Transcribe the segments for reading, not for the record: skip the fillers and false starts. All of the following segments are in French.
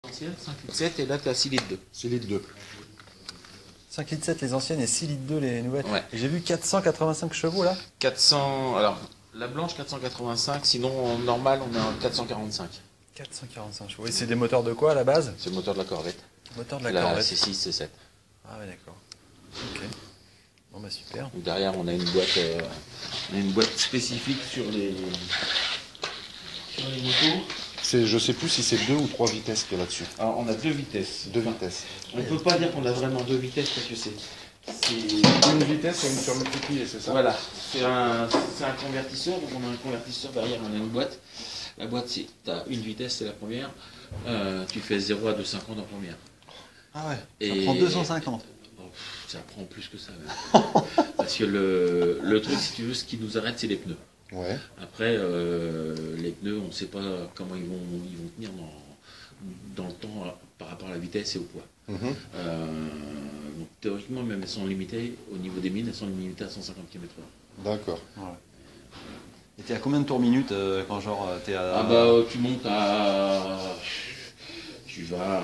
Ancienne, 5 litres 7 et là tu as 6 litres 2. 6 litres 2. 5 litres 7 les anciennes et 6 litres 2 les nouvelles. Ouais. Et j'ai vu 485 chevaux là. 400, alors la blanche 485, sinon en normal on est en 445. 445 chevaux. Et c'est des moteurs de quoi à la base? C'est le moteur de la Corvette. Moteur de la La Corvette. C6, C7. Ah ouais, d'accord. Ok. Bon bah super. Donc derrière on a une boîte spécifique sur les motos. Je sais plus si c'est 2 ou 3 vitesses qu'il y a là-dessus. Alors on a 2 vitesses. 2 vitesses. On peut pas dire qu'on a vraiment 2 vitesses parce que c'est Une vitesse et une surmultipliée, c'est ça? voilà, c'est un convertisseur, donc on a un convertisseur derrière, on a une boîte. La boîte, si tu as une vitesse, c'est la première. Tu fais 0 à 250 en première. Ah ouais, ça Et- prend 250. Oh, ça prend plus que ça. Même. Parce que le truc, si tu veux, ce qui nous arrête, c'est les pneus. Ouais. Après, les pneus, on ne sait pas comment ils vont tenir dans le temps par rapport à la vitesse et au poids. Mhm. Donc, théoriquement, même elles sont limitées, au niveau des mines, elles sont limitées à 150 km/h. D'accord. Ouais. Et t'es à combien de tours minute quand genre t'es à... Ah bah tu montes à... Tu vas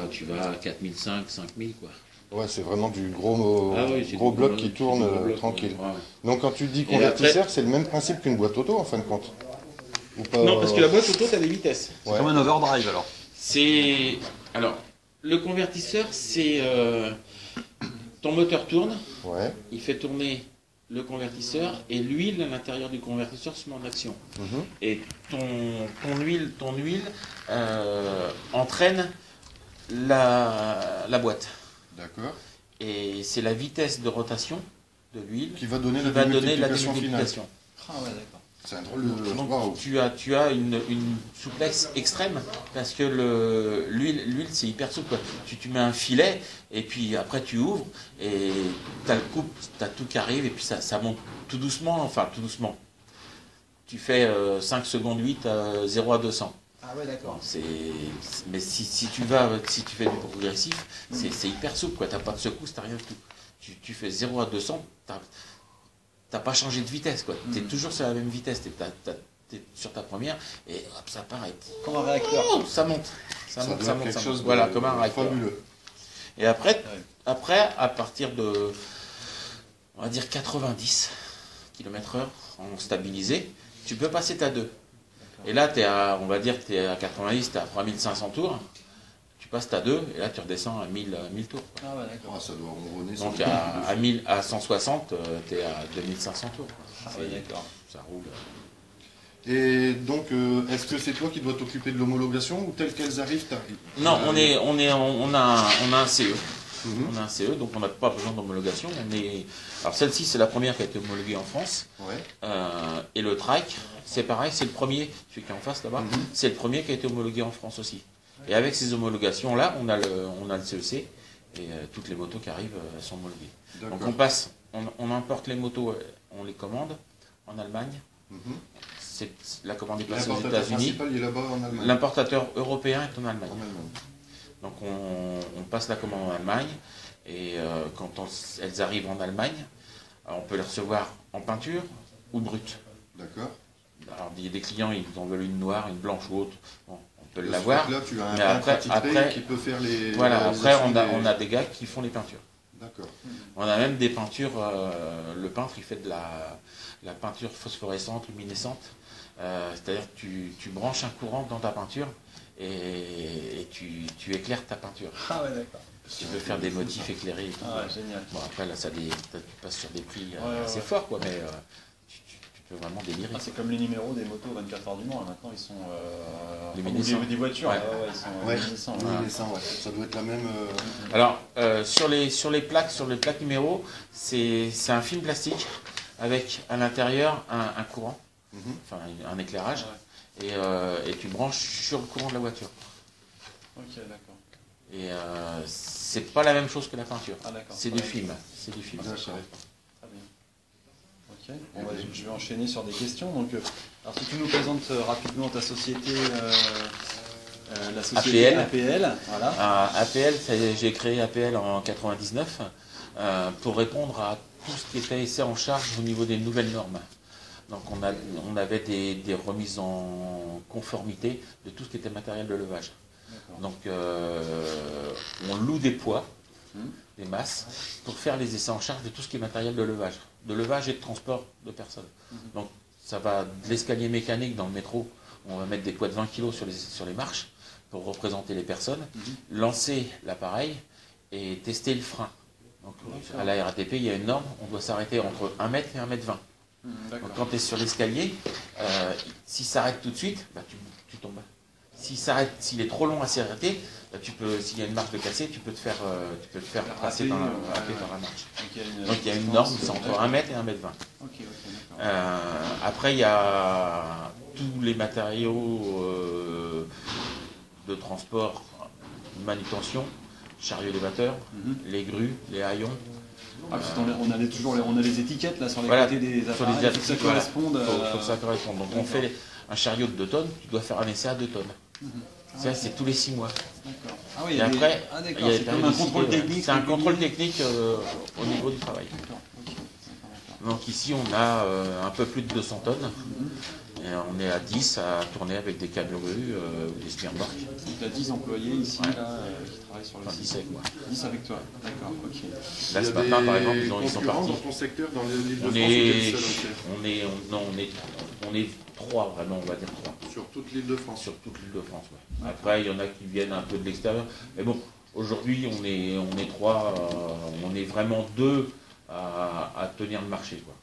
à 4005, 5000 quoi. Ouais, c'est vraiment du gros, Ah oui, c'est gros du bloc gros qui bloc, tourne c'est du gros bloc, tranquille. ouais. Donc quand tu dis Et convertisseur, après- c'est le même principe qu'une boîte auto en fin de compte? Ou pas? Non, parce que la boîte auto, tu as des vitesses. C'est Ouais. comme un overdrive alors. C'est... Alors, le convertisseur, c'est... Ton moteur tourne, Ouais. il fait tourner le convertisseur et l'huile à l'intérieur du convertisseur se met en action. Mhm. Et ton huile entraîne la boîte. D'accord. Et c'est la vitesse de rotation de l'huile Qui va donner qui la va donner la démultiplication finale. démultiplication. Ah ouais, d'accord. C'est un drôle de... Donc Waouh. tu as une souplesse extrême parce que l'huile c'est hyper souple, quoi. Tu mets un filet et puis après tu ouvres et tu as le couple, tu as tout qui arrive et puis ça monte tout doucement, enfin tout doucement. Tu fais 5 secondes 8 à 0 à 200. Ah ouais, d'accord. Mais si tu fais du progressif, c'est hyper souple, quoi. T'as pas de secousse, t'as rien du tout. Tu fais 0 à 200, t'as pas changé de vitesse, quoi. T'es toujours sur la même vitesse, t'es sur ta première et hop, ça part et Comme un réacteur. oh, ça monte. Ça monte, doit ça être monte, quelque ça chose monte. de Voilà, comme un réacteur. fabuleux. Et après, Ouais. à partir de, on va dire 90 km/h en stabilisé, tu peux passer ta 2. Et là, on va dire que tu es à 90, tu es à 3500 tours. Tu passes ta 2 et là, tu redescends à 1000 tours, quoi. Ah ouais, d'accord. Ah, ça doit ronronner. Donc à 160, tu es à 2500 tours, quoi. Ah ouais, d'accord. Ça roule. Et donc, est-ce que c'est toi qui dois t'occuper de l'homologation ou telles qu'elles arrivent, t'arrives? Non, on a un CE. Mhm. On a un CE, donc on n'a pas besoin d'homologation. Alors celle-ci, c'est la première qui a été homologuée en France. Ouais. Et le trike, c'est pareil, c'est le premier, celui qui est en face là-bas, Mhm. c'est le premier qui a été homologué en France aussi. Et avec ces homologations-là, on a le CEC, et toutes les motos qui arrivent elles sont homologuées. Donc on importe les motos, on les commande en Allemagne. Mhm. La commande est passée aux L'importateur États-Unis. principal, il est là-bas en Allemagne. L'importateur européen est en Allemagne. En Allemagne. Donc on passe la commande en Allemagne, et quand elles arrivent en Allemagne, on peut les recevoir en peinture ou brute. D'accord. Alors il y a des clients, ils en veulent une noire, une blanche ou autre, bon, on peut De ce l'avoir. fait-là, tu as un Mais peintre attitré après- qui peut faire les. Voilà, après réalisations on a des gars qui font les peintures. D'accord. On a même des peintures, le peintre il fait de la peinture phosphorescente, luminescente. C'est-à-dire que tu branches un courant dans ta peinture et tu éclaires ta peinture. Ah ouais, d'accord. Tu peux faire des motifs éclairés et tout. Ah ouais, génial. Bon, après là, tu passes sur des prix Ouais, assez ouais. forts, quoi, mais tu peux vraiment délirer. Ah, c'est comme les numéros des motos 24 heures du Mans, là, maintenant ils sont... Luminescents. des voitures, Ouais. là, ouais, ils sont Ouais. luminescents, Oui, ouais. mais ça, ouais. Ça doit être la même. Alors, sur les plaques numéro, c'est un film plastique avec à l'intérieur un courant, Mhm. enfin un éclairage, et tu branches sur le courant de la voiture. Ok, d'accord. Et c'est pas la même chose que la peinture. Ah d'accord. C'est du film. C'est du film. D'accord. Très bien. Ok, bon, bah, je vais enchaîner sur des questions. Donc, alors si tu nous présentes rapidement ta société, la société APL, voilà. APL, j'ai créé APL en 99 pour répondre à tout ce qui était laissé en charge au niveau des nouvelles normes. Donc on avait des remises en conformité de tout ce qui était matériel de levage. Donc on loue des poids, des masses, pour faire les essais en charge de tout ce qui est matériel de levage et de transport de personnes. Donc ça va de l'escalier mécanique dans le métro, on va mettre des poids de 20 kg sur les marches pour représenter les personnes, lancer l'appareil et tester le frein. Donc à la RATP, il y a une norme, on doit s'arrêter entre 1 mètre et 1 mètre 20. Donc quand tu es sur l'escalier, s'il s'arrête tout de suite, bah, tu tombes. S'il est trop long à s'arrêter, bah, s'il y a une marche de cassé, tu peux te faire passer par la marche. Donc il y a une norme, c'est entre 1 mètre et 1 mètre 20. Après, il y a tous les matériaux de transport, manutention, chariot élévateur, les grues, les haillons. On a les étiquettes là sur les côtés des appareils, il faut que ça corresponde. Faut que ça corresponde. Donc on fait un chariot de 2 tonnes, tu dois faire un essai à 2 tonnes. Ça, c'est tous les 6 mois. Ah oui, et après, il y a c'est comme un contrôle technique. C'est un contrôle technique au niveau du travail. Donc ici, on a un peu plus de 200 tonnes. Et on est à 10 à tourner avec des camions-rues ou des smirmorques. Tu as 10 employés ici là, qui travaillent sur le site. 10 avec moi. 10 avec toi, d'accord, ok. Là, ce matin, par exemple, ils sont partis. Dans ton secteur, dans l'île de France, on est 3, vraiment, on va dire 3. Sur toute l'île de France. Sur toute l'île de France, ouais. Après, il y en a qui viennent un peu de l'extérieur. Mais bon, aujourd'hui, on est 3, on est vraiment 2 à tenir le marché, quoi.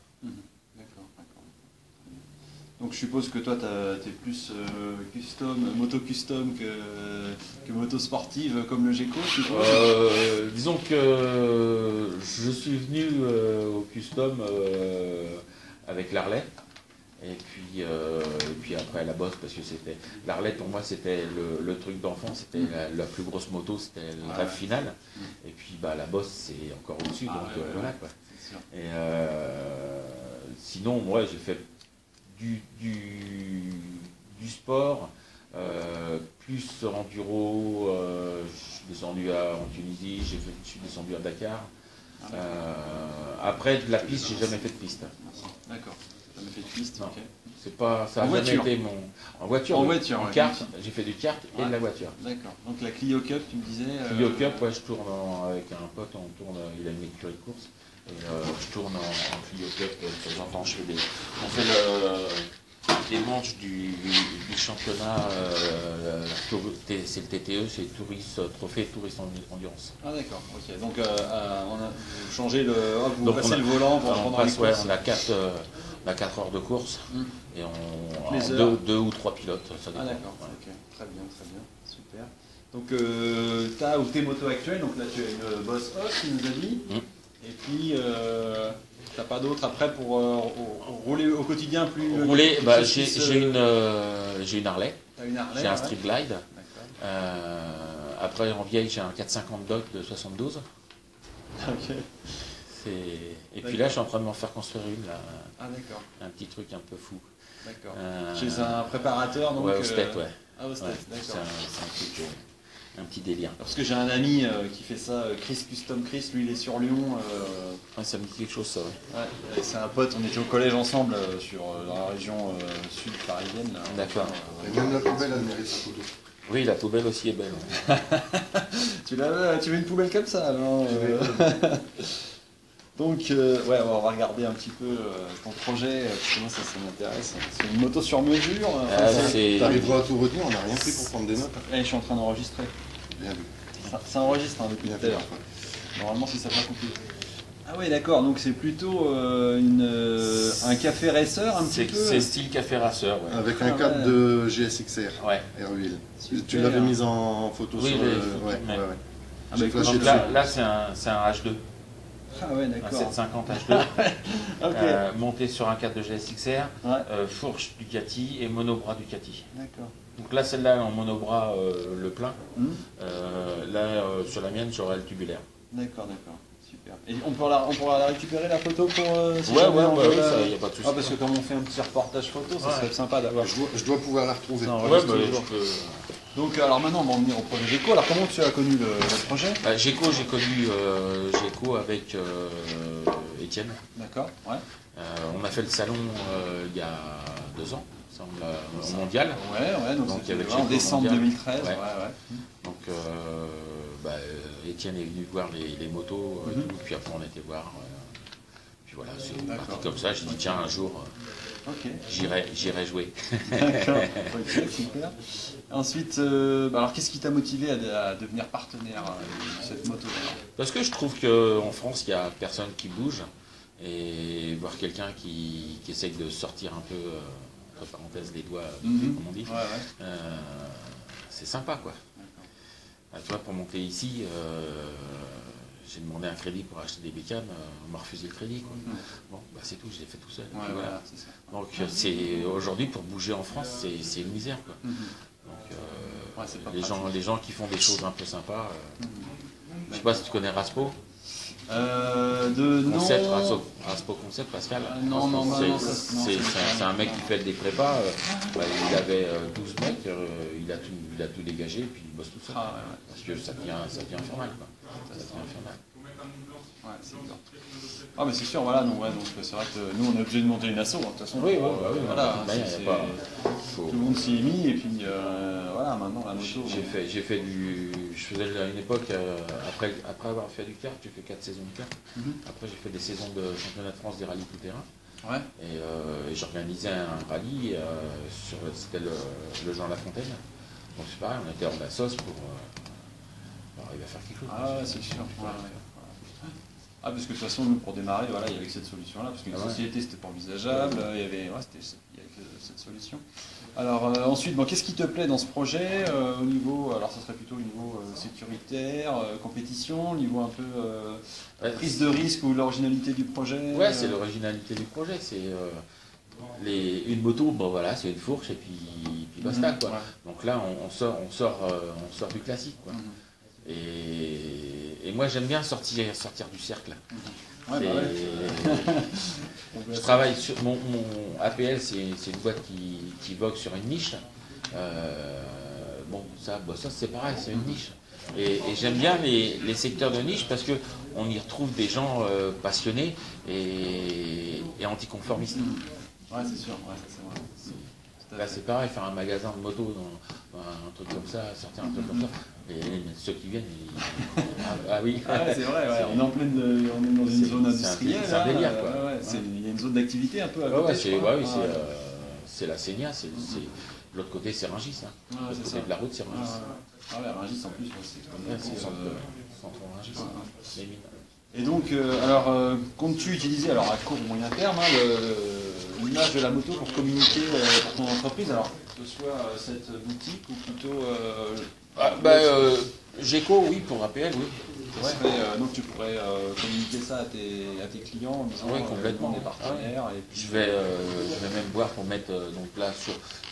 Donc je suppose que toi, tu es plus moto custom que moto sportive comme le Geco, je suppose. Disons que je suis venu au custom avec l'Harley. Et puis après la Boss, parce que l'Harley pour moi c'était le truc d'enfant, c'était la plus grosse moto, c'était le rêve final. Et puis la Boss c'est encore au-dessus, donc voilà quoi. Et sinon moi j'ai fait du sport, plus enduro, je suis descendu en Tunisie, je suis descendu à Dakar. Après de la piste, j'ai jamais fait de piste. D'accord, tu n'as jamais fait de piste, ok. C'est pas, ça n'a jamais été en voiture. En kart, j'ai fait du kart et de la voiture. D'accord. Donc la Clio Cup, tu me disais. Clio Cup, ouais, je tourne avec un pote, il a une écurie de course. Et je tourne en Clio Cup de temps en temps. On fait des manches du championnat, c'est le TTE, c'est Trophée Touriste Endurance. Ah d'accord, ok. Donc on a changé vous passez le volant pour prendre les courses. On a 4 heures de course et on 2 ou 3 pilotes. Ça dépend. Ah d'accord, ok. Très bien, super. Donc tu as tes motos actuelles, donc là tu as une Boss Off, tu nous as dit. Et puis, t'as pas d'autre après pour rouler au quotidien plus. Rouler, j'ai une Harley. T'as une Harley. J'ai un Street Glide. Après, en vieille, j'ai un 450 Doc de 72. Ok. Et puis là, je suis en train de m'en faire construire une. Là, ah d'accord. Un petit truc un peu fou. D'accord. Chez un préparateur, donc. Ouais, au Stet, ouais. Ah, au Stet, d'accord. C'est un truc. Un petit délire. Parce que j'ai un ami qui fait ça, Chris Custom Chris, lui il est sur Lyon. Ça me dit quelque chose ça, ouais. C'est un pote, on était au collège ensemble dans la région sud parisienne. D'accord. Et même la poubelle, elle mérite sa photo. Oui, la poubelle aussi est belle. Tu veux une poubelle comme ça alors Donc, on va regarder un petit peu ton projet, parce que moi ça m'intéresse. C'est une moto sur mesure. T'arriveras à tout retenir, on n'a rien pris pour prendre des notes. Je suis en train d'enregistrer. Bien vu. Ça enregistre depuis tout à l'heure. Normalement, si ça n'a pas coupé. Ah oui, d'accord, donc c'est plutôt un café racer un petit peu. C'est style café racer, ouais. Avec un cadre de GSXR, Airwheel. Tu l'avais mis en photo sur le... Là, c'est un H2. Ah ouais, d'accord. Un 750 H2, monté sur un cadre de GSXR, fourche Ducati et monobras Ducati. D'accord. Donc là, celle-là, en monobras, le plein. Sur la mienne, j'aurai le tubulaire. D'accord. Super. Et on pourra la récupérer la photo pour. Si ça, il n'y a pas de souci. Parce que comme on fait un petit reportage photo, ça serait sympa d'avoir. Je dois pouvoir la retrouver. Donc alors maintenant on va en venir au projet Geco. Alors comment tu as connu le projet? Geco, j'ai connu Geco avec Étienne. D'accord, ouais. On a fait le salon il y a 2 ans. au mondial. Ouais, donc il y avait en décembre 2013. Ouais. Donc Étienne est venu voir les motos, et tout, puis après on était voir. Puis voilà, c'est parti comme ça. Je dis tiens, un jour, j'irai jouer. D'accord, ok, super. Ensuite, alors qu'est-ce qui t'a motivé à devenir partenaire de cette moto? Parce que je trouve qu'en France, il n'y a personne qui bouge. Et voir quelqu'un qui essaye de sortir un peu, entre parenthèses, les doigts, comme on dit, c'est sympa, quoi. Tu vois, pour monter ici, j'ai demandé un crédit pour acheter des bécanes, on m'a refusé le crédit, quoi. Bon, c'est tout, je l'ai fait tout seul. Voilà. Donc aujourd'hui, pour bouger en France, c'est une misère, quoi. Donc les gens qui font des choses un peu sympas, je sais pas si tu connais Raspo. Concept, Raspo Concept, Pascal. C'est un mec qui fait des prépas. Il avait 12 mecs, il a tout dégagé et puis il bosse tout seul. Parce que ça devient infernal, quoi. Ça devient infernal. Ouais, c'est dur. Ah mais c'est sûr, voilà, donc c'est vrai que nous on est obligé de monter une asso, de toute façon. Oui, voilà, tout le monde s'y est mis et puis voilà, maintenant la moto. Je faisais à une époque, après avoir fait du kart, j'ai fait 4 saisons de kart. Après j'ai fait des saisons de championnat de France des rallyes tout terrain. Ouais. Et j'organisais un rallye, c'était le Jean Lafontaine. Donc c'est pareil, on était hors de la sauce pour arriver à faire quelque chose. Ah ouais, c'est sûr. Ah, parce que de toute façon, nous, pour démarrer, voilà, il y avait que cette solution-là, parce qu'une société, c'était pas envisageable, il y avait que cette solution. Alors, ensuite, qu'est-ce qui te plaît dans ce projet au niveau, alors ça serait plutôt au niveau sécuritaire, compétition, au niveau un peu prise de risque ou l'originalité du projet? Ouais, c'est l'originalité du projet, c'est une moto, c'est une fourche et puis basta, quoi. Ouais. Donc là, on sort du classique, quoi. Et moi j'aime bien sortir du cercle. Je travaille sur mon APL, c'est une boîte qui vogue sur une niche. Ça c'est pareil, c'est une niche. Et j'aime bien les secteurs de niche parce qu'on y retrouve des gens passionnés et anticonformistes. Ouais, c'est sûr, c'est vrai. Là c'est pareil, faire un magasin de moto, un truc comme ça, sortir un truc comme ça. Et ceux qui viennent, oui. C'est vrai, on est on est dans une zone industrielle. C'est un délire, quoi. Il y a une zone d'activité un peu à côté. C'est la Sénia, de l'autre côté c'est Rungis. De l'autre côté de la route c'est Rungis. Rungis en plus, c'est centre Rungis, les mines. Et donc, comptes-tu utiliser, à court ou moyen terme, l'image de la moto pour communiquer pour ton entreprise, alors que ce soit cette boutique ou plutôt... Géco, oui, pour APL, oui. Donc tu pourrais communiquer ça à tes clients en disant complètement. des partenaires. Et puis, je vais même voir pour mettre, donc là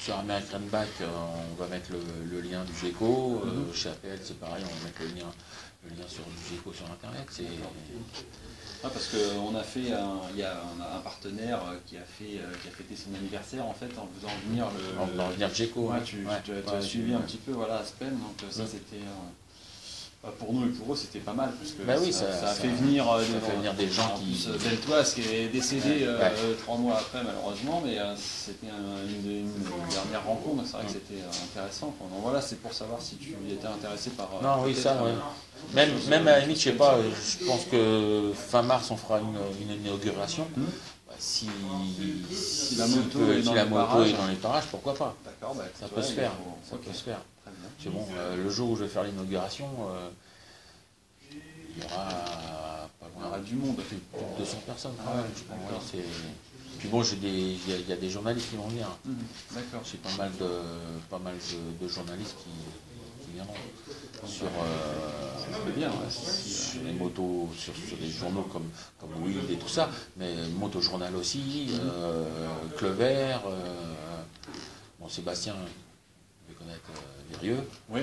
sur American Back, on va mettre le lien du Géco. Chez APL c'est pareil, on va mettre le lien sur du Géco sur internet. Parce qu'on a fait, il y a un partenaire qui a fêté son anniversaire en fait en faisant venir le Géco. Tu as suivi un petit peu Aspen, donc ça c'était pour nous et pour eux c'était pas mal parce que ça a fait venir des gens qui. Deltoise qui est décédé 3 mois après malheureusement, mais c'était une dernière rencontre, c'est vrai que c'était intéressant. Donc voilà, c'est pour savoir si tu étais intéressé par. Non, oui, ça. Même à la limite, je sais pas, je pense que fin mars on fera une inauguration. Si la moto est dans les parages, pourquoi pas? D'accord, ça peut se faire. Ça peut se faire. C'est bon, le jour où je vais faire l'inauguration, il y aura du monde, plus de 200 personnes quand même. Puis bon, il y a des journalistes qui vont venir. D'accord. J'ai pas mal de journalistes qui viendront sur les motos, sur les journaux comme Wild et tout ça, mais Motojournal aussi, Clever, Sébastien, vous devez connaître Virieux. Oui,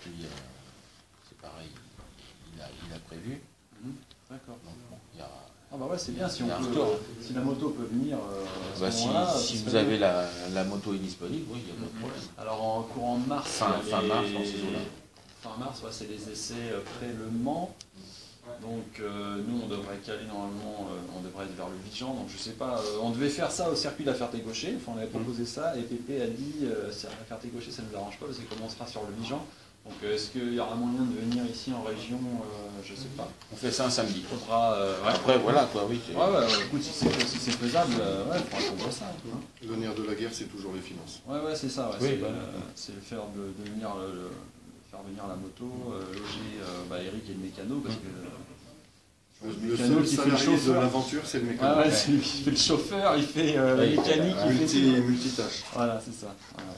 Puis, c'est pareil, il a prévu. D'accord. Donc, c'est bien si la moto peut venir. Si vous avez la moto est disponible, oui, il n'y a pas de problème. Alors en courant de mars, fin mars, dans ces eaux-là. Fin mars, c'est les essais près Le Mans. Donc nous on devrait caler normalement, on devrait être vers le Vigan, donc je sais pas, on devait faire ça au circuit de la Ferté-Gaucher, enfin on avait proposé ça, et Pépé a dit la Ferté-Gaucher ça ne nous arrange pas parce qu'on commencera sur le Vigan. Donc est-ce qu'il y aura moyen de venir ici en région, je sais pas. On fait ça un samedi. Faudra, ouais. Après voilà quoi, oui. Ouais, écoute, si c'est faisable, ouais, il faudra qu'on voit ça. Hein. Le nerf de la guerre c'est toujours les finances. Ouais, c'est ça, ouais, oui, c'est le faire venir faire venir la moto, loger Eric et le mécano parce que le seul qui fait le chauffeur de l'aventure, c'est le mécano. Ah ouais, c'est lui qui fait le chauffeur, il fait la mécanique, multitâche. Voilà, c'est ça. Voilà.